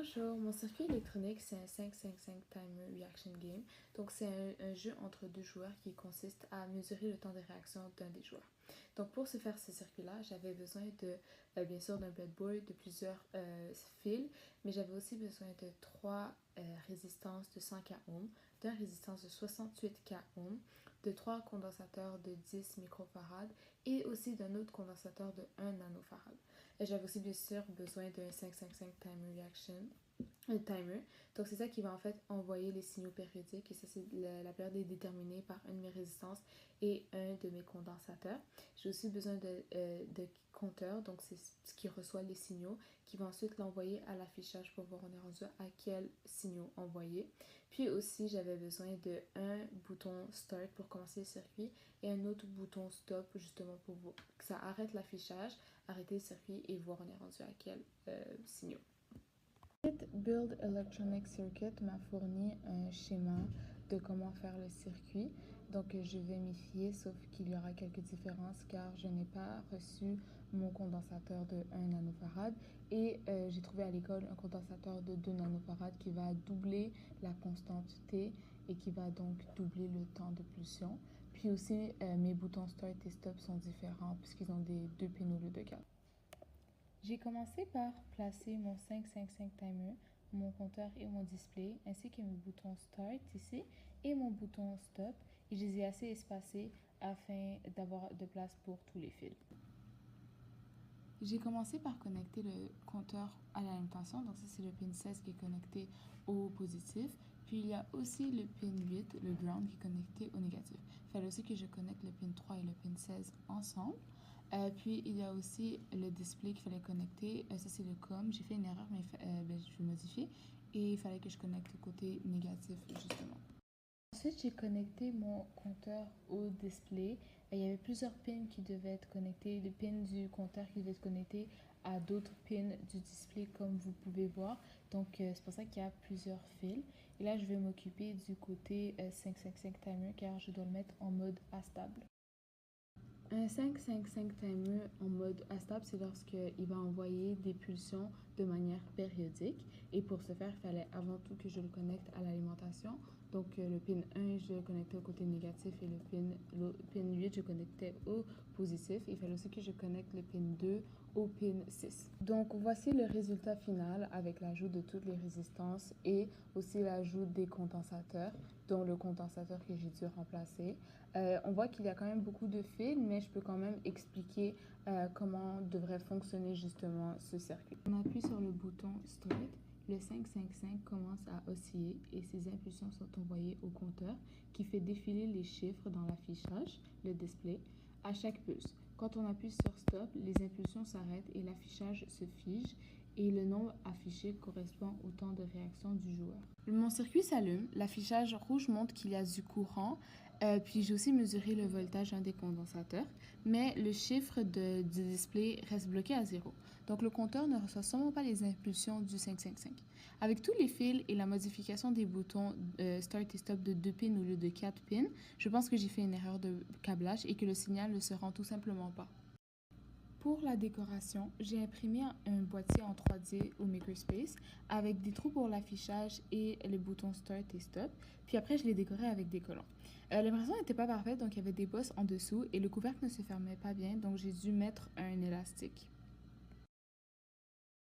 Bonjour, mon circuit électronique c'est un 5-5-5 Timer Reaction Game. Donc c'est un jeu entre deux joueurs qui consiste à mesurer le temps de réaction d'un des joueurs. Donc pour se faire ce circuit-là, j'avais besoin de bien sûr d'un breadboard, de plusieurs fils, mais j'avais aussi besoin de trois résistances de 100 k ohm, d'une résistance de 68 k ohm, de trois condensateurs de 10 microfarad et aussi d'un autre condensateur de 1 nanofarad. Et j'avais aussi bien sûr besoin d'un 5-5-5 Timer Reaction un timer. Donc c'est ça qui va en fait envoyer les signaux périodiques et ça c'est la période est déterminée par une de mes résistances et un de mes condensateurs. J'ai aussi besoin de compteur, donc c'est ce qui reçoit les signaux qui va ensuite l'envoyer à l'affichage pour voir on est rendu à quel signaux envoyer. Puis aussi j'avais besoin de un bouton start pour commencer le circuit et un autre bouton stop justement pour que ça arrête l'affichage, arrêter le circuit et voir on est rendu à quel signaux. Build Electronic Circuit m'a fourni un schéma de comment faire le circuit. Donc je vais m'y fier, sauf qu'il y aura quelques différences car je n'ai pas reçu mon condensateur de 1 nanofarad et j'ai trouvé à l'école un condensateur de 2 nanofarad qui va doubler la constante T et qui va donc doubler le temps de pulsion. Puis aussi mes boutons start et stop sont différents puisqu'ils ont des 2 pins au lieu de 4. J'ai commencé par placer mon 5-5-5 timer, mon compteur et mon display, ainsi que mes boutons Start ici et mon bouton Stop, et je les ai assez espacés afin d'avoir de place pour tous les fils. J'ai commencé par connecter le compteur à l'alimentation, donc ça c'est le pin 16 qui est connecté au positif, puis il y a aussi le pin 8, le ground, qui est connecté au négatif. Il fallait aussi que je connecte le pin 3 et le pin 16 ensemble. Puis il y a aussi le display qu'il fallait connecter, ça c'est le COM, j'ai fait une erreur mais je vais modifier et il fallait que je connecte le côté négatif justement. Ensuite, j'ai connecté mon compteur au display. Il y avait plusieurs pins qui devaient être connectés. Le pin du compteur qui devait être connecté à d'autres pins du display comme vous pouvez voir. Donc, c'est pour ça qu'il y a plusieurs fils. Et là, je vais m'occuper du côté 5-5-5 timer car je dois le mettre en mode astable. Un 5-5-5 timer en mode astable, c'est lorsqu'il va envoyer des pulsions de manière périodique. Et pour ce faire, il fallait avant tout que je le connecte à l'alimentation. Donc le pin 1, je le connectais au côté négatif et le pin 8, je connectais au positif. Il fallait aussi que je connecte le pin 2 au pin 6. Donc voici le résultat final avec l'ajout de toutes les résistances et aussi l'ajout des condensateurs, dont le condensateur que j'ai dû remplacer. On voit qu'il y a quand même beaucoup de fils, mais je peux quand même expliquer comment devrait fonctionner justement ce circuit. On appuie sur le bouton Start. Le 5-5-5 commence à osciller et ses impulsions sont envoyées au compteur qui fait défiler les chiffres dans l'affichage, le display, à chaque pulse. Quand on appuie sur Stop, les impulsions s'arrêtent et l'affichage se fige et le nombre affiché correspond au temps de réaction du joueur. Mon circuit s'allume, l'affichage rouge montre qu'il y a du courant, puis j'ai aussi mesuré le voltage d'un des condensateurs, mais le chiffre du display reste bloqué à 0. Donc le compteur ne reçoit sûrement pas les impulsions du 5-5-5. Avec tous les fils et la modification des boutons Start et Stop de 2 pins au lieu de 4 pins, je pense que j'ai fait une erreur de câblage et que le signal ne se rend tout simplement pas. Pour la décoration, j'ai imprimé un boîtier en 3D au Makerspace avec des trous pour l'affichage et les boutons Start et Stop. Puis après, je l'ai décoré avec des collants. L'impression n'était pas parfaite, donc il y avait des bosses en dessous et le couvercle ne se fermait pas bien, donc j'ai dû mettre un élastique.